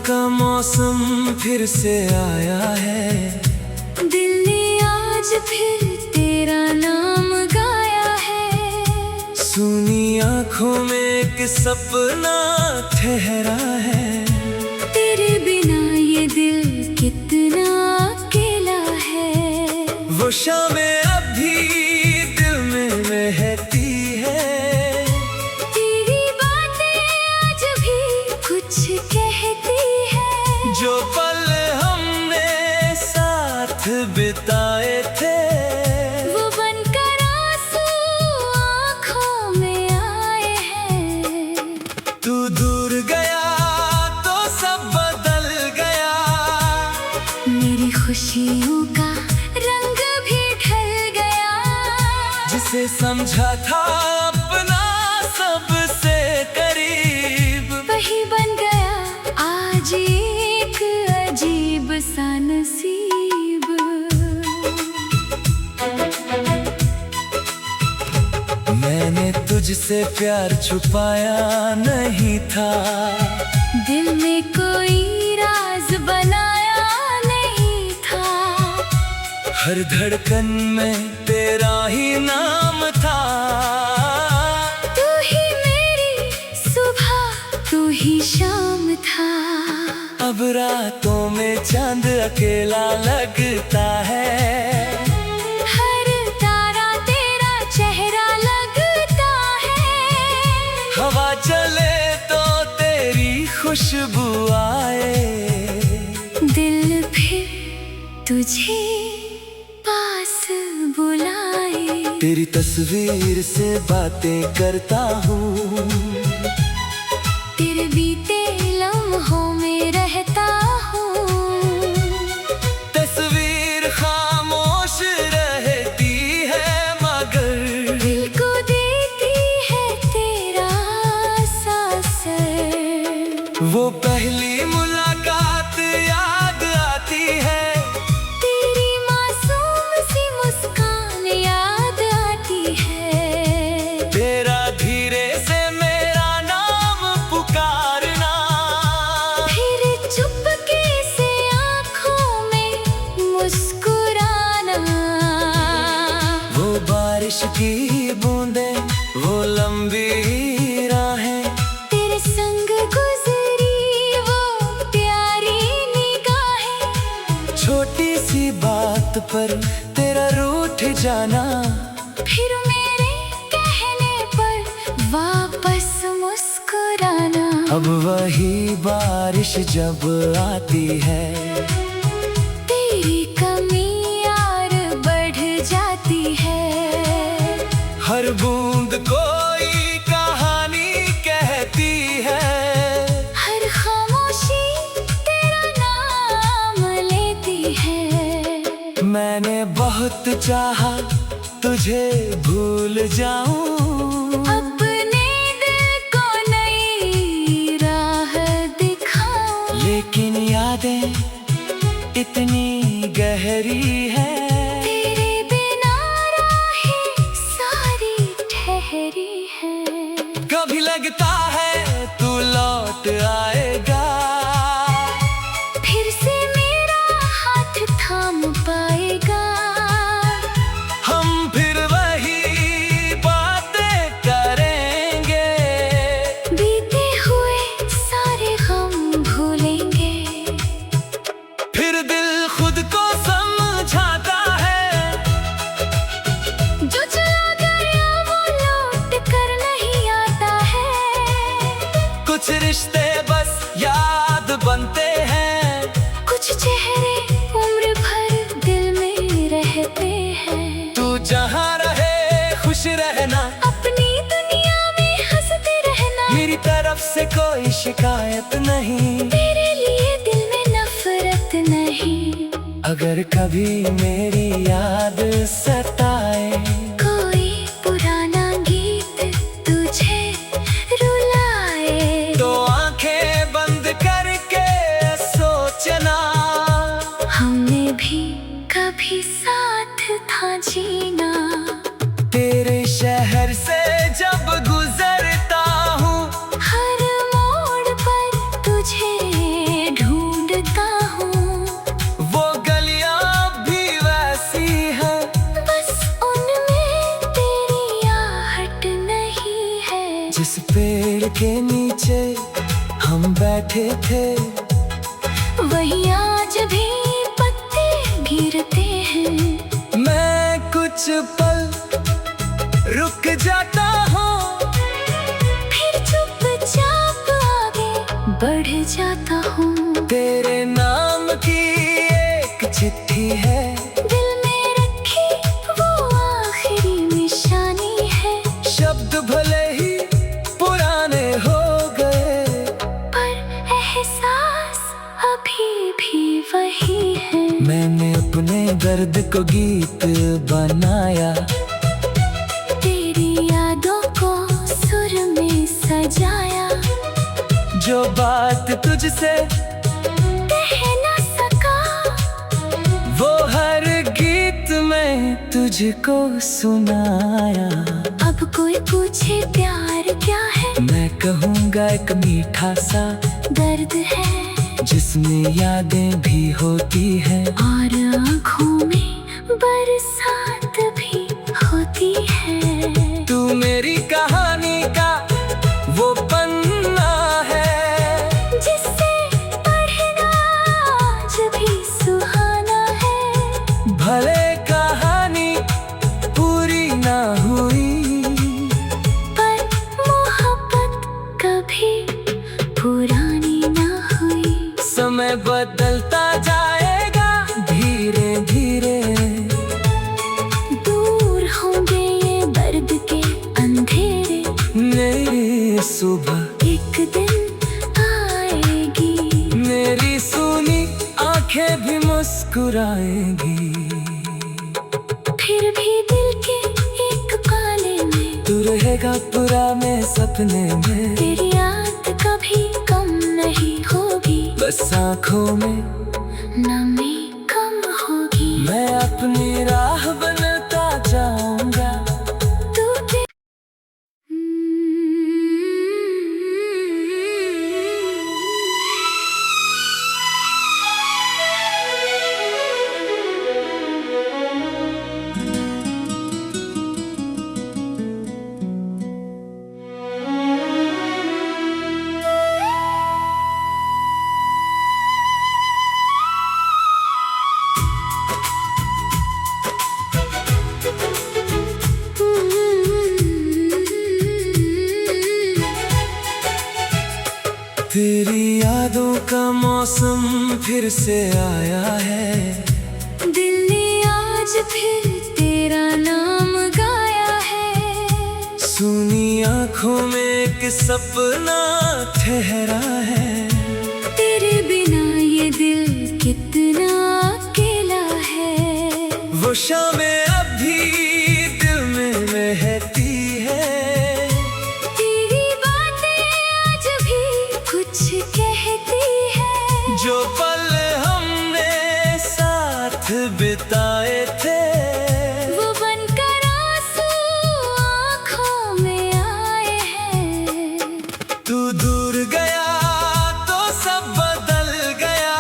का मौसम फिर से आया है। दिल ने आज फिर तेरा नाम गाया है। सूनी आँखों में एक सपना ठहरा है। तेरे बिना ये दिल कितना अकेला है। वो शामें अब भी दिल में महकती है। तेरी बातें आज भी कुछ कहती है। जो पल हमने साथ बिताए थे, वो बनकर आंसू आँखों में आए हैं। तू दूर गया तो सब बदल गया। मेरी खुशियों का रंग भी ढल गया। जिसे समझा था अपना सबसे करीब, वही बन गया आज एक अजीब सा नसीब। मैंने तुझसे प्यार छुपाया नहीं था। दिल में कोई राज बनाया नहीं था। हर धड़कन में तेरा ही नाम था। तू ही मेरी सुबह, तू ही शाम था। अब रातों में चांद अकेला लगता है। हर तारा तेरा चेहरा लगता है। हवा चले तो तेरी खुशबू आए। दिल फिर तुझे पास बुलाए। तेरी तस्वीर से बातें करता हूँ। तेरे बीते लम्हों में रहता हूँ। तस्वीर खामोश रहती है मगर दिल को देती है तेरा सासर। वो पहली मुलाकात याद आती है। तेरी मासूम सी मुस्कान याद आती है। तेरा धीरे से मेरा नाम पुकारना। फिर चुपके से आँखों में मुस्कुराना। वो बारिश की बूंदें, वो लंबी राहें, तेरे संग गुजरी वो प्यारी निगाहें। छोटी सी बात पर तेरा रूठ जाना। फिर मेरे कहने पर वापस मुस्कुराना। अब वही बारिश जब आती है, तेरी कमी यार बढ़ जाती है। हर बूंद कोई कहानी कहती है। हर खामोशी तेरा नाम लेती है। मैंने बहुत चाहा तुझे भूल जाऊं। अपने दिल को नई राह दिखाऊं। लेकिन यादें इतनी गहरी है। तेरे बिना राहें सारी ठहरी है। कभी लगता है तू लौट आएगा। फिर से मेरा हाथ थाम पाएगा। हम फिर वही बातें करेंगे। बीते हुए सारे गम भूलेंगे। फिर दिल खुद को समझाता है। जो चला गया वो लौट कर नहीं आता है। कुछ रिश्ते बस याद बनते हैं। कुछ चेहरे उम्र भर दिल में रहते हैं। तू जहाँ रहे खुश रहना। अपनी दुनिया में हंसते रहना। मेरी तरफ से कोई शिकायत नहीं। तेरे लिए दिल में नफरत नहीं। अगर कभी मेरी याद सताए, कोई पुराना गीत तुझे रुलाए, तो आंखें बंद करके सोचना, हमने भी कभी साथ था जीना। तेरे शहर से जब गुजरता हूँ, हर मोड़ पर तुझे जिस पेड़ के नीचे हम बैठे थे, वही आज भी पत्ते गिरते हैं। मैं कुछ पल रुक जाता हूँ, फिर चुपचाप आगे बढ़ जाता हूँ। तेरे नाम की एक चिट्ठी है, दिल में रखी वो आखिरी निशानी है। शब्द भले ही पुराने हो गए, पर एहसास अभी भी वही है। मैंने अपने दर्द को गीत बनाया, तेरी यादों को सुर में सजाया। जो बात तुझसे कह न सका, वो हर गीत में तुझको सुनाया। अब कोई पूछे प्यार क्या है, मैं कहूँगा एक मीठा सा दर्द है, जिसमें यादें भी होती हैं, और आँखों में बरसात भी होती है। तू मेरी कहानी का वो पन्ना है, जिससे पढ़ना आज भी सुहाना है। भले कहानी पूरी ना हुई, पर मोहब्बत कभी पुरानी ना हुई। समय बदलता जाएगा धीरे धीरे, दूर होंगे ये दर्द के अंधेरे। नई सुबह एक दिन आएगी, मेरी सुनी आंखें भी मुस्कुराएंगी। फिर भी दिल के एक कोने में तू रहेगा पुराने सपने में, तेरी याद कभी कम नहीं होगी। बस आँखों में नमी कम होगी। मैं अपनी राह बनता जाऊंगा। तू के तेरी यादों का मौसम फिर से आया है, दिल ने आज फिर तेरा नाम गाया है। सुनी आँखों में एक सपना ठहरा है, तेरे बिना ये दिल कितना अकेला है। वो शामें अभी दिल में महती है, तेरी बातें आज भी कुछ कहती है। जो पल हमने साथ बिताए थे, वो बनकर आंसू आँखों में आए हैं। तू दूर गया तो सब बदल गया,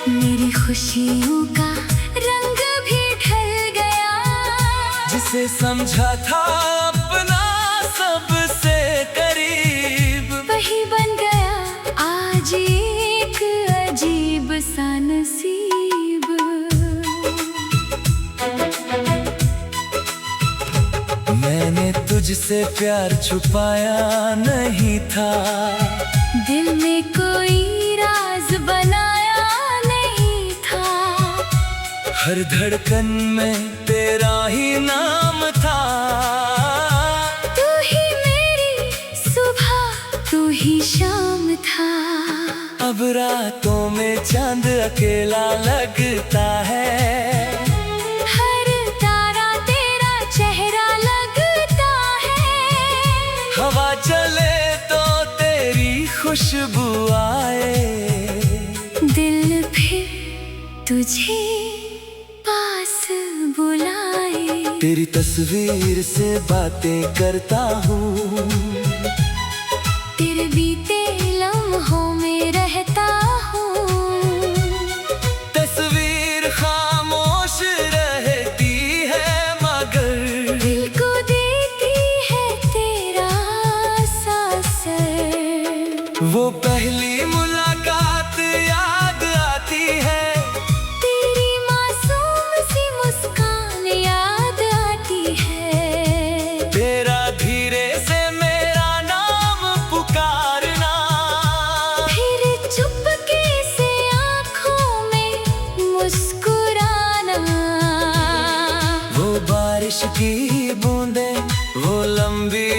मेरी खुशियों का रंग भी ढल गया। जिसे समझा था अपना सबसे करीब, वही बन गया आज एक अजीब सा नसीब। मैंने तुझसे प्यार छुपाया नहीं था, दिल में कोई राज बनाया नहीं था। हर धड़कन में तेरा ही नाम था। तू ही मेरी सुबह, तू ही शाम था। अब रातों में चांद अकेला लगता है, हर तारा तेरा चेहरा लगता है। हवा चले तो तेरी खुशबू आए, दिल फिर तुझे पास बुलाए। तेरी तस्वीर से बातें करता हूँ, तेरे बीते लम्हों में रहता हूँ। तस्वीर खामोश रहती है मगर दिल को देती है तेरा वो पहली मुलाकात याद आती है, तेरी मासूम सी मुस्कान याद आती है, तेरा धीरे से मेरा नाम पुकारना, फिर चुपके से आँखों में मुस्कुराना। वो बारिश की बूंदें, वो लंबी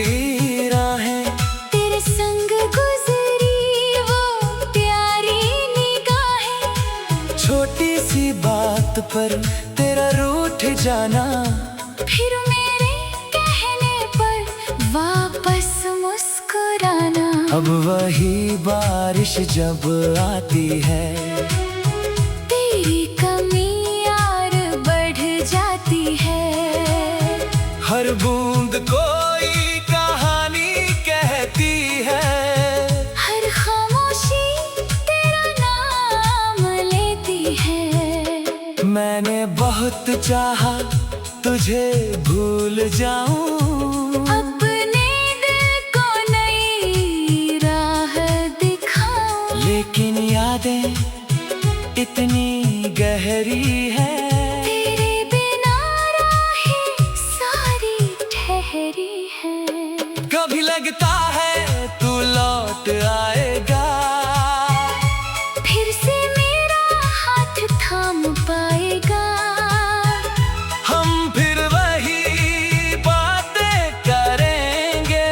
राहें, तेरे संग गुजरी वो प्यारी निगाहें, छोटी सी बात पर तेरा रूठ जाना, फिर मेरे कहने पर वापस मुस्कुराना। अब वही बारिश जब आती है, तेरी कमी यार बढ़ जाती है, हर बूंद कोई कहानी कहती है, हर खामोशी तेरा नाम लेती है। मैंने बहुत चाहा तुझे भूल जाऊं, अपने दिल को नई राह दिखाऊं, लेकिन यादें इतनी गहरी है, तेरे बिना राहें सारी ठहरी है। कभी लगता है तू लौट आएगा, फिर से मेरा हाथ थाम पाएगा, हम फिर वही बातें करेंगे,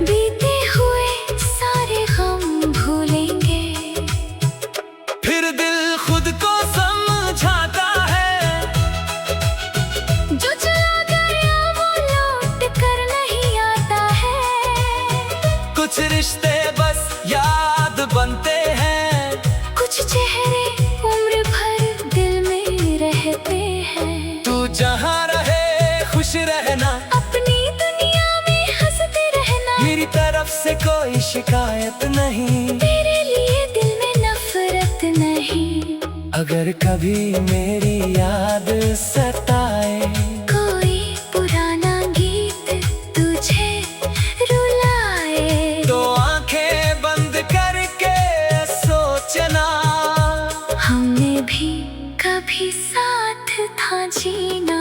बीते हुए सारे गम भूलेंगे। फिर दिल खुद को समझाता है, जो चला गया वो लौट कर नहीं आता है, कुछ रिश्ते बस याद बनते हैं, कुछ चेहरे उम्र भर दिल में रहते हैं। तू जहाँ रहे खुश रहना, अपनी दुनिया में हंसते रहना, मेरी तरफ से कोई शिकायत नहीं, तेरे लिए दिल में नफरत नहीं। अगर कभी मेरी याद सताए, कोई पुराना गीत तुझे रुलाए, तो आंखें बंद करके सोचना, हमने भी कभी साथ था जीना।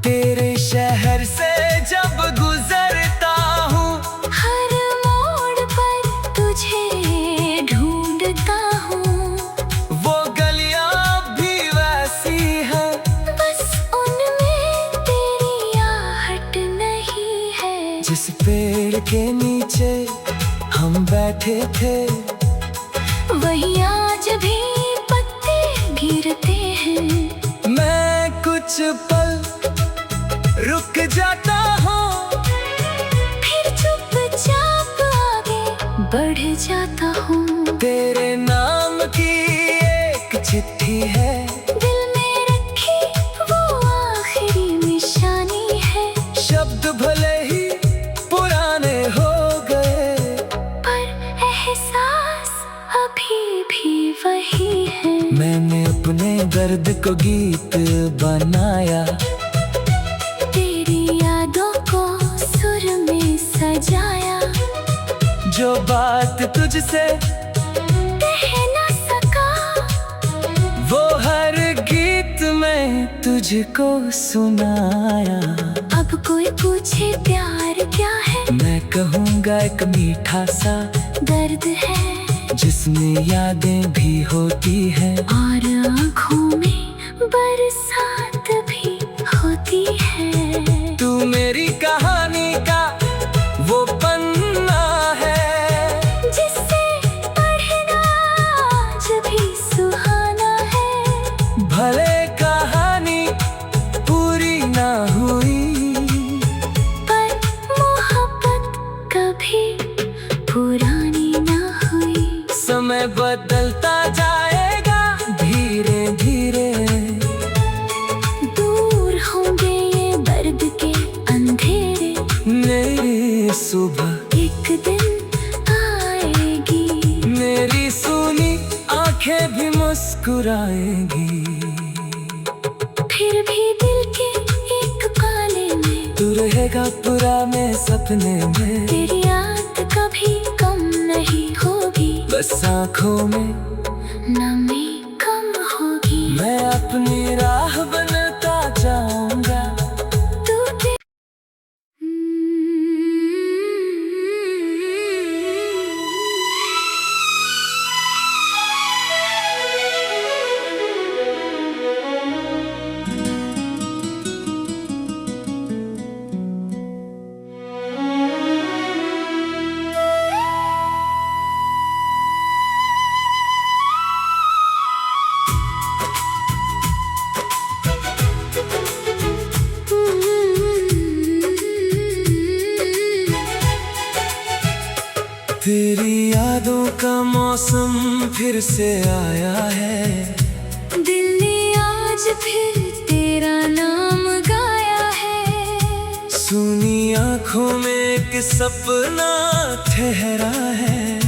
तेरे शहर से जब गुजरता हूँ, हर मोड़ पर तुझे ढूंढता हूँ, वो गलियां भी वैसी हैं, बस उनमें तेरी आहट नहीं है। जिस पेड़ के नीचे हम बैठे थे, वही आज भी पत्ते गिरते हैं, मैं कुछ पल रुक जाता हूँ, फिर चुपचाप आगे बढ़ जाता हूँ। तेरे नाम की एक चिट्ठी है, दिल में रखी वो आखिरी निशानी है, शब्द भले ही पुराने हो गए, पर एहसास अभी भी वही है। मैंने अपने दर्द को गीत बनाया, तेरी यादों को सुर में सजाया, जो बात तुझसे कह ना सका, वो हर गीत में तुझको सुनाया। अब कोई पूछे प्यार क्या है, मैं कहूँगा एक मीठा सा दर्द है, जिसमें यादें भी होती है, और आँखों में बरसात भी होती है। तू मेरी कहानी का वो पन्ना है, जिससे पढ़ना आज भी सुहाना है, भले कहानी पूरी ना हुई, पर मोहब्बत कभी पुरानी ना हुई। समय बदलता जाएगा धीरे धीरे, दूर होंगे ये दर्द के अंधेरे, मेरी सुबह एक दिन आएगी, मेरी सुनी आंखें भी मुस्कुराएंगी, फिर भी दिल के एक कोने में तू रहेगा पुराने सपने में, तेरी याद कभी कम नहीं नहीं होगी, बस आँखों में नमी कम होगी। मैं अपनी राह बनता जाऊंगा। तू दे- तेरी यादों का मौसम फिर से आया है। दिल ने आज फिर तेरा नाम गाया है। सुनी आँखों में एक सपना ठहरा है।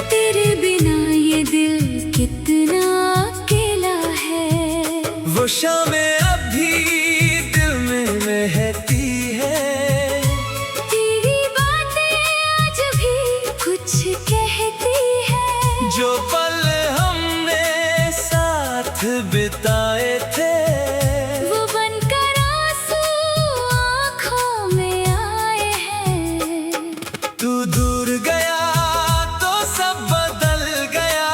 तेरे बिना ये दिल कितना अकेला है। वो शामें अभी दिल में बहती है। तेरी बातें आज भी कुछ कहती है। जो पल हमने साथ बिताए थे, वो बनकर आंसू आँखों में आए हैं। तू दूर गया तो सब बदल गया।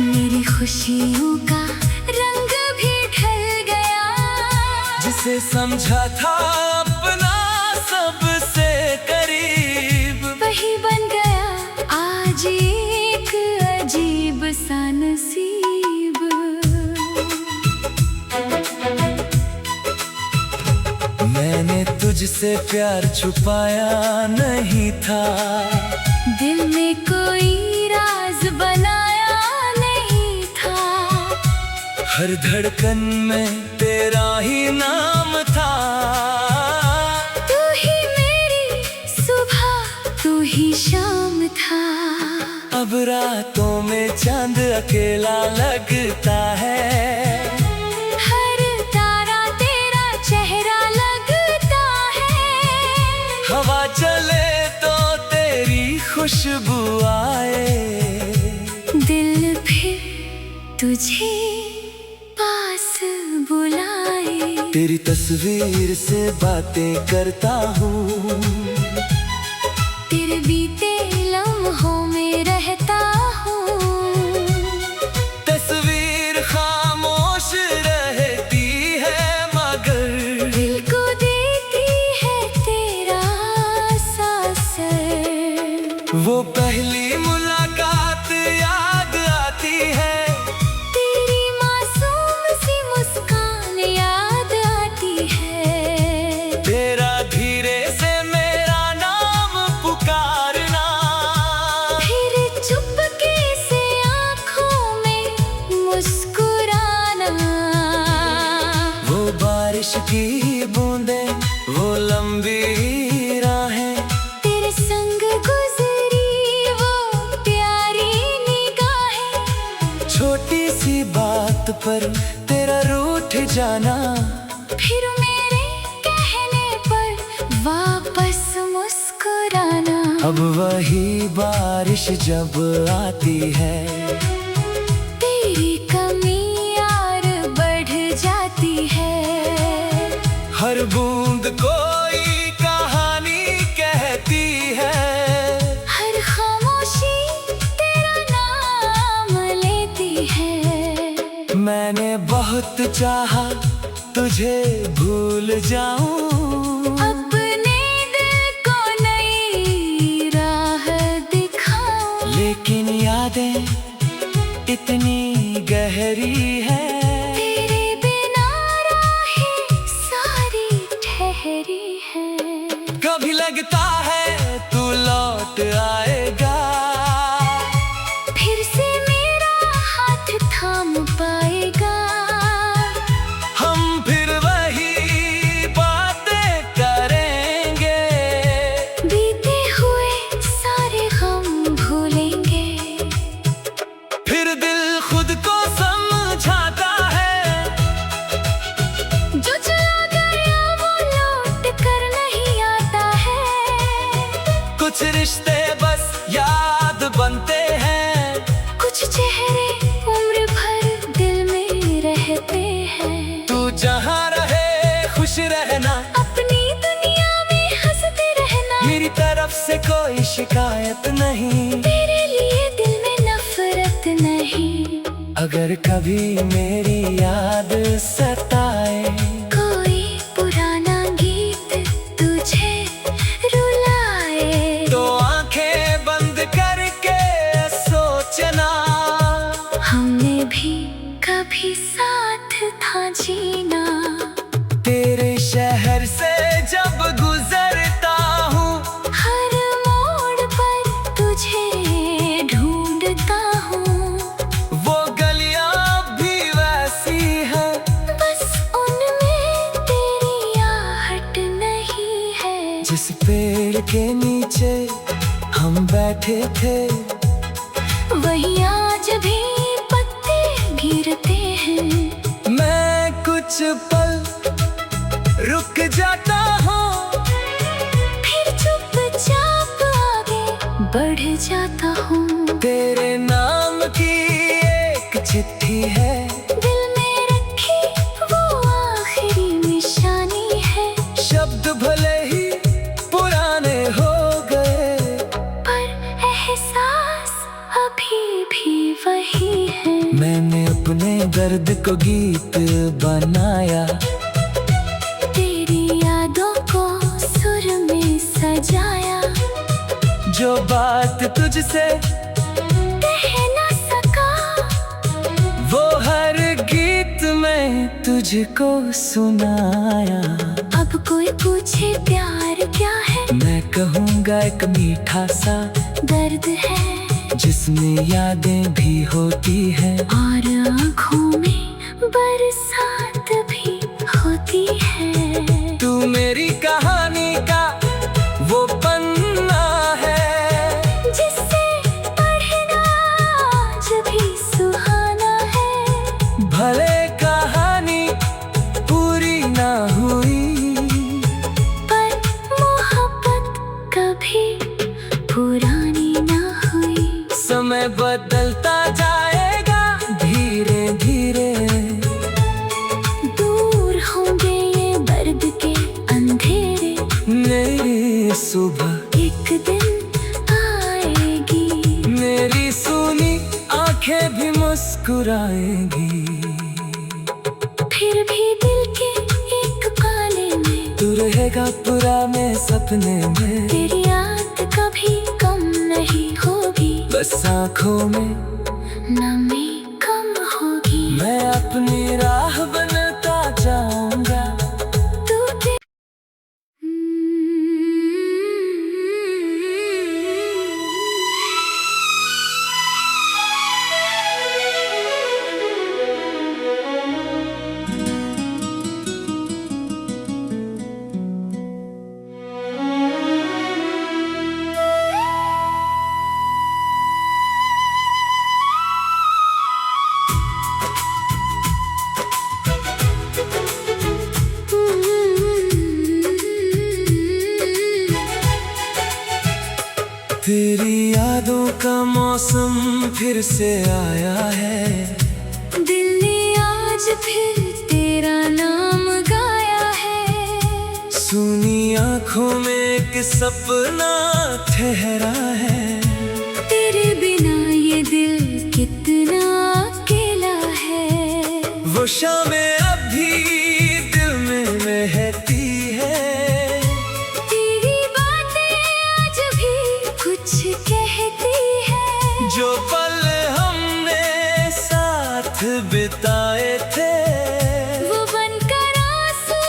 मेरी खुशियों का रंग भी ढल गया। जिसे समझा था अपना सबसे करीब, वही बन गया आज एक अजीब सा नसीब। मैंने तुझसे प्यार छुपाया नहीं था। दिल में कोई राज बनाया नहीं था। हर धड़कन में तेरा ही नाम था। तू ही मेरी सुबह, तू ही शाम था। अब रातों में चांद अकेला लगता है। हर तारा तेरा चेहरा लगता है। हवा चले तो तेरी खुशबू आए। दिल फिर तुझे पास बुलाए। तेरी तस्वीर से बातें करता हूँ। तेरे बीते लम्हों में रहता हूँ। तस्वीर खामोश रहती है मगर दिल को देती है तेरा सासर। वो पहली मुलाकात याद आती है। तेरी मासूम सी मुस्कान याद आती है। तेरा धीरे से मेरा नाम पुकारना। फिर चुपके से आँखों में मुस्कुराना। वो बारिश की बूंदें, वो लंबी राहें, तेरे संग गुजरी वो प्यारी निगाहें। छोटी सी बात पर तेरा रूठ जाना। फिर मेरे कहने पर वापस मुस्कुराना। अब वही बारिश जब आती है, तेरी कमी यार बढ़ जाती है। हर बूंद कोई कहानी कहती है। हर खामोशी तेरा नाम लेती है। मैंने बहुत चाहा तुझे भूल जाऊं। अपने दिल को नई राह दिखाऊं। लेकिन यादें इतनी गहरी है। तेरे बिना राहें सारी ठहरी है। कभी लगता है तू लौट आएगा। फिर से मेरा हाथ थाम पाएगा। हम फिर वही बातें करेंगे। बीते हुए सारे गम भूलेंगे। फिर दिल खुद को समझाता है। जो चला गया वो लौट कर नहीं आता है। कुछ रिश्ते बस याद से कोई शिकायत नहीं, तेरे लिए दिल में नफरत नहीं। अगर कभी मेरी याद सताए, कोई पुराना गीत तुझे रुलाए, तो आंखें बंद करके सोचना, हमने भी कभी साथ था जीना। तेरे शहर से जब गुजरता हूँ, हर मोड़ पर तुझे ढूंढता हूँ। वो गलियां भी वैसी हैं, बस उनमें तेरी आहट नहीं है। जिस पेड़ के नीचे हम बैठे थे, वहीं आज भी पत्ते गिरते हैं। मैं कुछ पल रुक जाता हूँ, फिर चुपचाप आगे बढ़ जाता हूँ। तेरे नाम की एक चिट्ठी है, दिल में रखी वो आखिरी निशानी है। शब्द भले ही पुराने हो गए, पर एहसास अभी भी वही है। मैंने अपने दर्द को गीत बनाया, तेरी यादों को सुर में सजाया। जो बात तुझसे कह ना सका, वो हर गीत में तुझको सुनाया। अब कोई पूछे प्यार क्या है, मैं कहूँगा एक मीठा सा दर्द है, जिसमें यादें भी होती हैं, और आँखों में बरसात भी होती है। तू मेरी कहानी का वो पन्ना है, जिससे पढ़ना आज भी सुहाना है। भले कहानी पूरी ना हुई, पर मोहब्बत कभी पुरानी ना हुई। समय बदलता जाएगा धीरे धीरे, दूर होंगे ये दर्द के अंधेरे। मेरी सुबह एक दिन आएगी, मेरी सुनी आंखें भी मुस्कुराएंगी। फिर भी दिल के एक कोने में तू रहेगा पुराने सपने में, तेरी याद कभी कम नहीं होगी। बस आँखों में नमी कम होगी। मैं अपनी राह बनता जाऊंगा। तू दे- तेरी यादों का मौसम फिर से आया है, दिल ने आज फिर तेरा नाम गाया है। सुनी आँखों में एक सपना ठहरा है, तेरे बिना ये दिल कितना अकेला है। वो शामें अभी दिल में महती है, तेरी बातें आज भी कुछ कहती है। जो पल हमने साथ बिताए थे, वो बनकर आंसू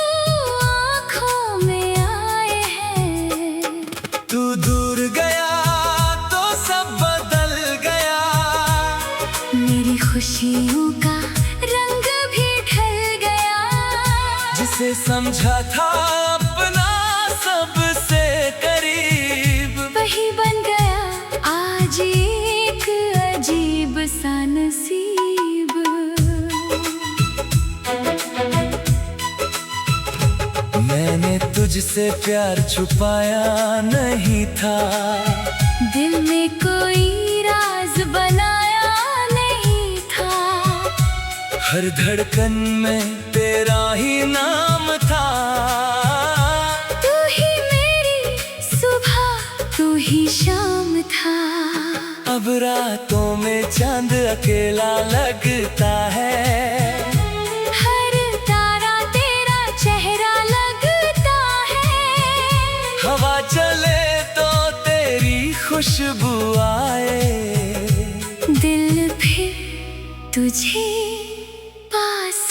आँखों में आए हैं। तू दूर गया तो सब बदल गया, मेरी खुशियों का रंग भी ढल गया। जिसे समझा था अपना सबसे करीब, वही बन गया आज एक अजीब सा नसीब। मैंने तुझसे प्यार छुपाया नहीं था, दिल में कोई राज बनाया नहीं था। हर धड़कन में तेरा ही नाम था। तू ही मेरी सुबह, तू भी शाम था। अब रातों में चांद अकेला लगता है, हर तारा तेरा चेहरा लगता है। हवा चले तो तेरी खुशबू आए, दिल फिर तुझे पास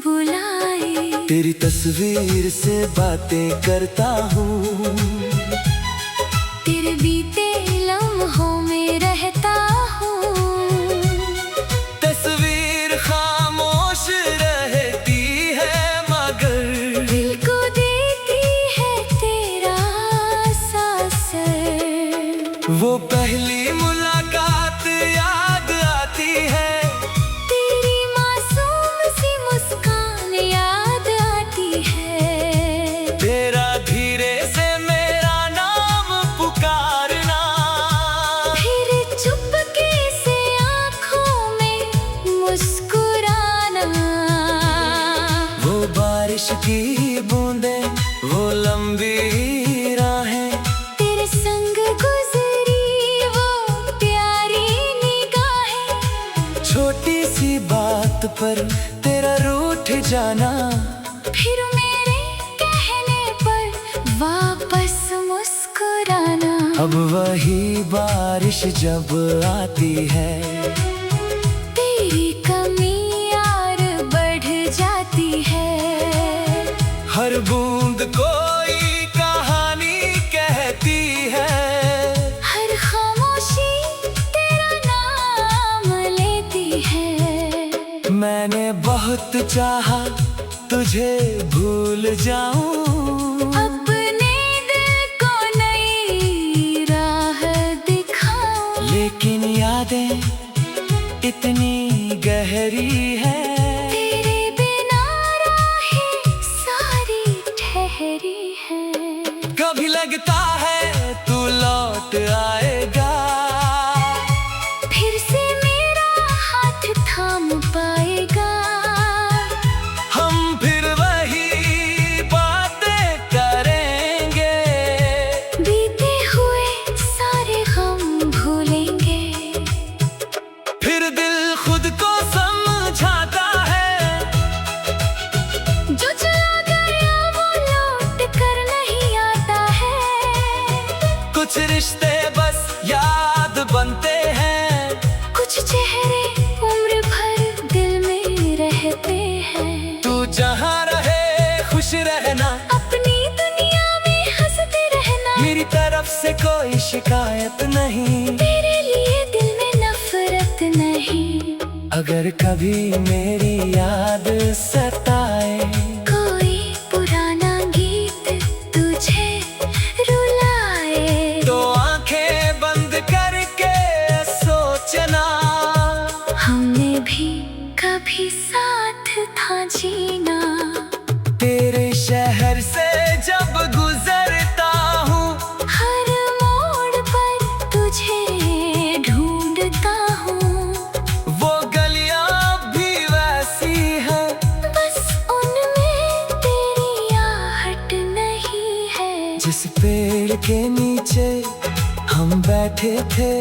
बुलाए। तेरी तस्वीर से बातें करता हूँ, तेरे बीते लम्हों में रहता हूँ। तस्वीर खामोश रहती है मगर दिल को देती है तेरा सासर। वो पहली मुलाकात याद आती है, तेरी मासूम सी मुस्कान याद आती है। तेरा धीरे से मेरा नाम पुकारना, फिर चुपके से आँखों में मुस्कुराना। वो बारिश की बूंदें, वो लंबी राहें, तेरे संग गुजरी वो प्यारी निगाहें। छोटी सी बात पर तेरा रूठ जाना, फिर मेरे कहने पर वापस मुस्कुराना। अब वही बारिश जब आती है, तेरी कमी यार बढ़ जाती है। हर बूंद कोई कहानी कहती है, हर खामोशी तेरा नाम लेती है। मैंने बहुत चाहा तुझे भूल जाऊं, अपने दिल को नई राह दिखाऊं। लेकिन यादें इतनी गहरी है, तेरे बिना राहें सारी ठहरी है। कभी लगता है तू लौट आएगा, फिर से मेरा हाथ थाम पाएगा। हम फिर वही बातें करेंगे, बीते हुए सारे गम भूलेंगे। फिर दिल खुद को समझाता है, जो चला गया वो लौट कर नहीं आता है। कुछ रिश्ते बस याद बनते हैं, कुछ चेहरे उम्र भर दिल में रहते हैं। तू जहाँ रहे खुश रहना, अपनी दुनिया में हंसते रहना। मेरी तरफ से कोई शिकायत नहीं, तेरे लिए दिल में नफरत नहीं। अगर कभी मेरी याद सताए, कोई पुराना गीत तुझे रुलाए, तो आंखें बंद करके सोचना, हमने भी कभी साथ था जीना। तेरे शहर से जब गुजरता हूँ, हर मोड़ पर तुझे ढूंढता हूँ। वो गलियां भी वैसी हैं, बस उनमें तेरी आहट नहीं है। जिस पेड़ के नीचे हम बैठे थे,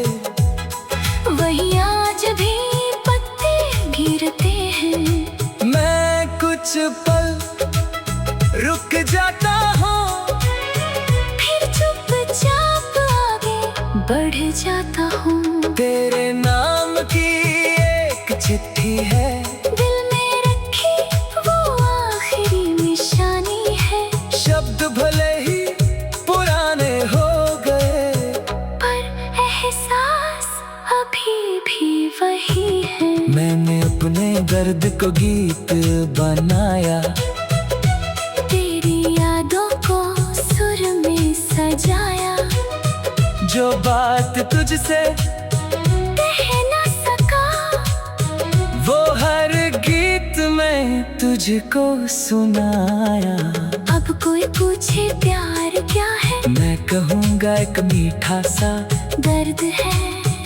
वही आज भी पत्ते गिरते हैं। मैं कुछ पल रुक जाता हूँ, फिर चुपचाप आगे बढ़ जाता हूँ। तेरे नाम की एक चिट्ठी है, दिल में रखी वो आखिरी निशानी है। शब्द भले ही पुराने हो गए, पर एहसास अभी भी वही है। मैंने अपने दर्द को गीत बनाया, तेरी यादों को सुर में सजाया। जो बात तुझसे कह न सका, वो हर गीत में तुझको सुनाया। अब कोई पूछे प्यार क्या है, मैं कहूँगा एक मीठा सा दर्द है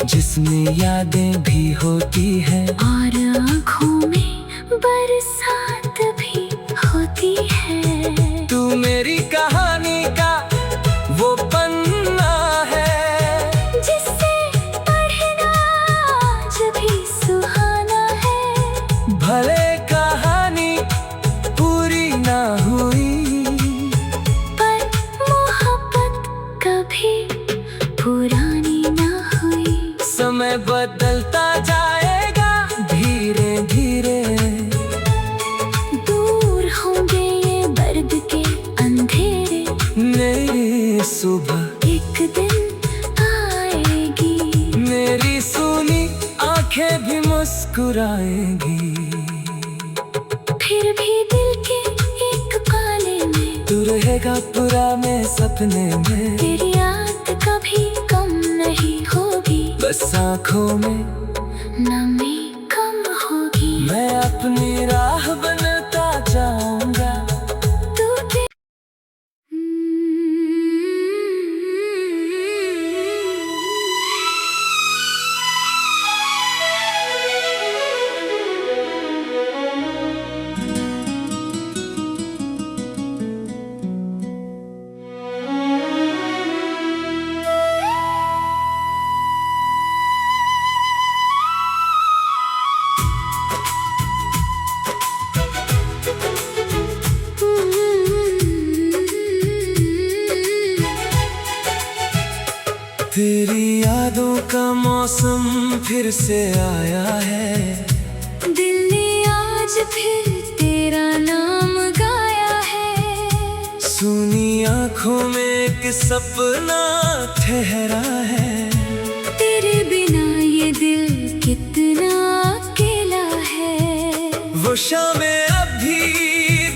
जिसमें यादें भी होती हैं, और आँखों में बरसात भी होती है। तू मेरी कहानी का वो पन्ना है पुरानी ना हुई। समय बदलता जाएगा धीरे धीरे, दूर होंगे ये दर्द के अंधेरे। नई सुबह एक दिन आएगी, मेरी सुनी आंखें भी मुस्कुराएंगी। फिर भी दिल के एक कोने में तू रहेगा पुराने सपने में। तेरी याद कभी कम नहीं होगी, बस आँखों में नमी कम होगी। मैं अपनी राह बनता जाऊंगा। तू तेरी यादों का मौसम फिर से आया है। दिल ने आज फिर तेरा नाम गाया है। सुनी आँखों में एक सपना ठहरा है। तेरे बिना ये दिल कितना अकेला है। वो शामें अभी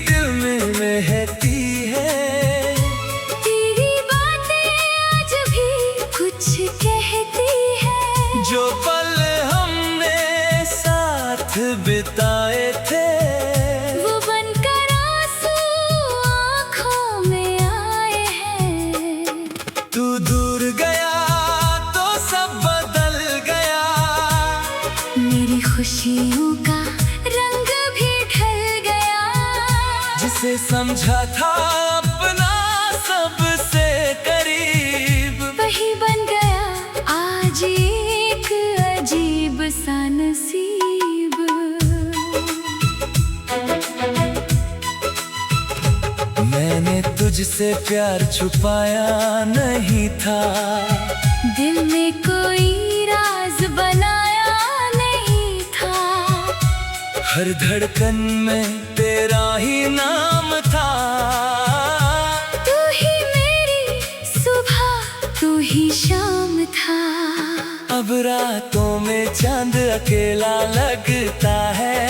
दिल में महकती है। तेरी बातें आज भी कुछ कहती है। जो पल हमने साथ बिताए थे, वो बनकर आंसू आँखों में आए हैं। तू दूर गया तो सब बदल गया। मेरी खुशियों का रंग भी ढल गया। जिसे समझा था अपना सबसे करीब, वही बन गया आज एक अजीब सा नसीब। मैंने तुझसे प्यार छुपाया नहीं था। दिल में कोई राज बनाया नहीं था। हर धड़कन में तेरा ही नाम था। तू ही मेरी सुबह, तू ही शाम था। अब रातों में चांद अकेला लगता है।